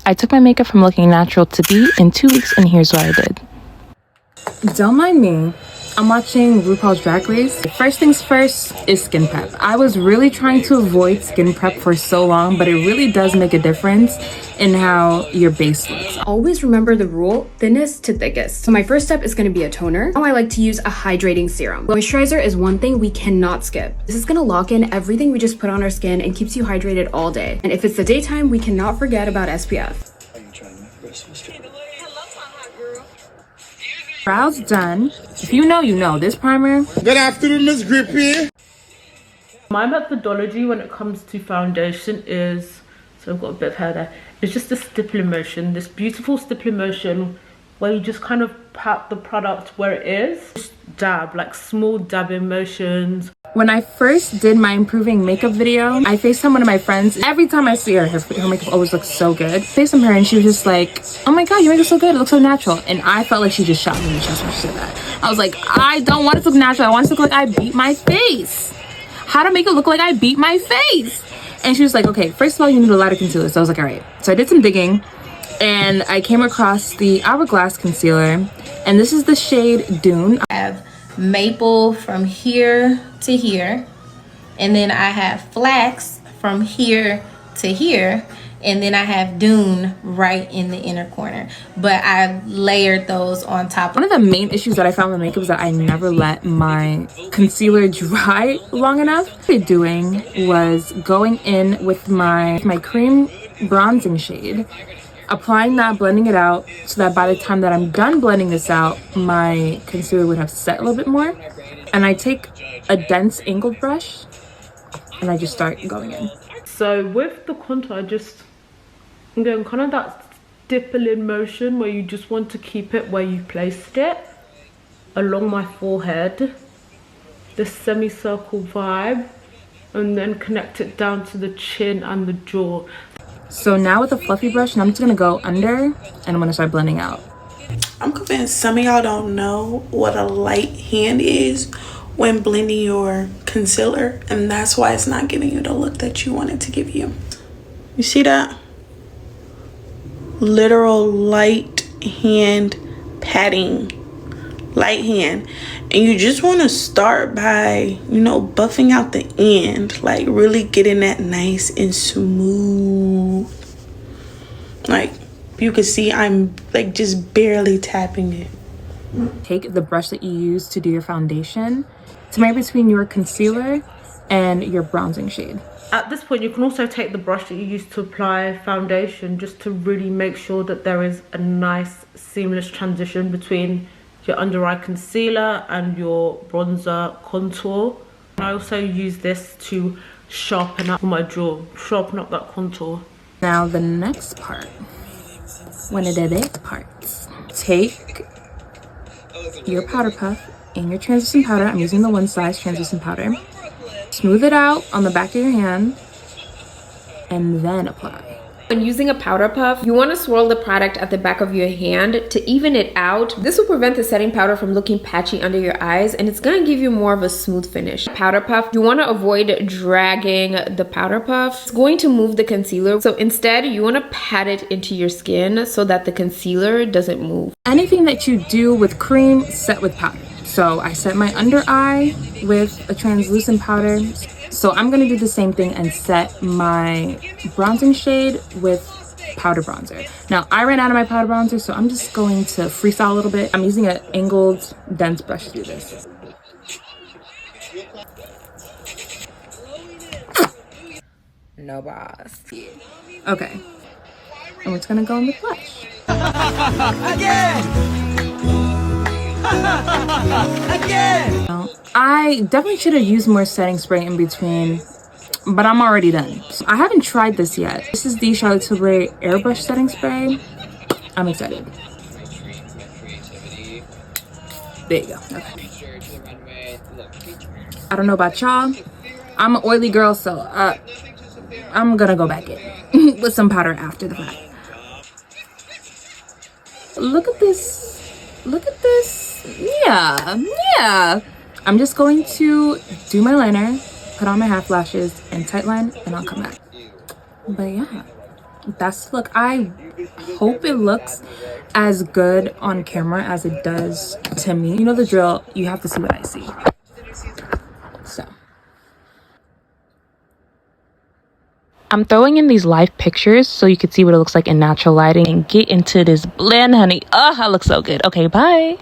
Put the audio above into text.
I took my makeup from looking natural to be in 2 weeks, and here's what I did. Don't mind me. I'm watching RuPaul's Drag Race. First things first is skin prep. I was really trying to avoid skin prep for so long, but it really does make a difference in how your base looks. Always remember the rule, thinnest to thickest. So my first step is going to be a toner. Now I like to use a hydrating serum. Moisturizer is one thing we cannot skip. This is going to lock in everything we just put on our skin and keeps you hydrated all day. And if it's the daytime, we cannot forget about SPF. Brows done. If you know, you know. This primer. Good afternoon, Miss Grippy. My methodology when it comes to foundation is, so I've got a bit of hair there, it's just a stippling motion, this beautiful stippling motion where you just kind of pat the product where it is. Just dab, like small dabbing motions. When I first did my improving makeup video, I FaceTimed one of my friends. Every time I see her, her makeup always looks so good. FaceTimed her and she was just like, oh my god, your makeup so good, it looks so natural. And I felt like she just shot me in the chest when she said that. I was like, I don't want it to look natural, I want it to look like I beat my face. How to make it look like I beat my face? And she was like, okay, first of all, you need a lighter concealer. So I was like, all right. So I did some digging and I came across the Hourglass concealer, and this is the shade Dune. I have maple from here to here, and then I have flax from here to here, and then I have Dune right in the inner corner, but I layered those on top. One of the main issues that I found with makeup is that I never let my concealer dry long enough. What I was doing was going in with my cream bronzing shade, applying that, blending it out, so that by the time that I'm done blending this out, my concealer would have set a little bit more. And I take a dense angled brush and I just start going in. So with the contour, I just, I'm going kind of that stippling motion where you just want to keep it where you placed it along my forehead, this semicircle vibe, and then connect it down to the chin and the jaw. So now with a fluffy brush, and I'm just gonna go under and I'm gonna start blending out. I'm convinced some of y'all don't know what a light hand is when blending your concealer, and that's why it's not giving you the look that you want it to give you. You see that? Literal light hand patting. Light hand. And you just want to start by, you know, buffing out the end, like really getting that nice and smooth. Like you can see I'm like just barely tapping it. Take the brush that you use to do your foundation to marry between your concealer and your bronzing shade. At this point, you can also take the brush that you use to apply foundation just to really make sure that there is a nice seamless transition between your under eye concealer and your bronzer contour. I also use this to sharpen up my jaw, sharpen up that contour. Now the next part, one of the big parts. Take your powder puff and your translucent powder. I'm using the one size translucent powder. Smooth it out on the back of your hand and then apply. When using a powder puff, you want to swirl the product at the back of your hand to even it out. This will prevent the setting powder from looking patchy under your eyes, and it's going to give you more of a smooth finish. Powder puff, you want to avoid dragging the powder puff. It's going to move the concealer, so instead you want to pat it into your skin so that the concealer doesn't move. Anything that you do with cream, set with powder. So I set my under eye with a translucent powder. So I'm gonna do the same thing and set my bronzing shade with powder bronzer. Now I ran out of my powder bronzer, so I'm just going to freestyle a little bit. I'm using an angled dense brush to do this. No boss. Okay, and we're just gonna go in with blush. Again! I definitely should have used more setting spray in between, but I'm already done. I haven't tried this yet. This is the Charlotte Tilbury Airbrush Setting Spray. I'm excited. There you go. Okay. I don't know about y'all. I'm an oily girl, so I'm gonna go back in with some powder after the fact. Look at this. Look at this. Yeah. I'm just going to do my liner, put on my half lashes and tight line, and I'll come back. But yeah, that's the look. I hope it looks as good on camera as it does to me. You know the drill. You have to see what I see. So I'm throwing in these live pictures so you can see what it looks like in natural lighting and get into this blend, honey. Oh, I look so good. Okay, bye.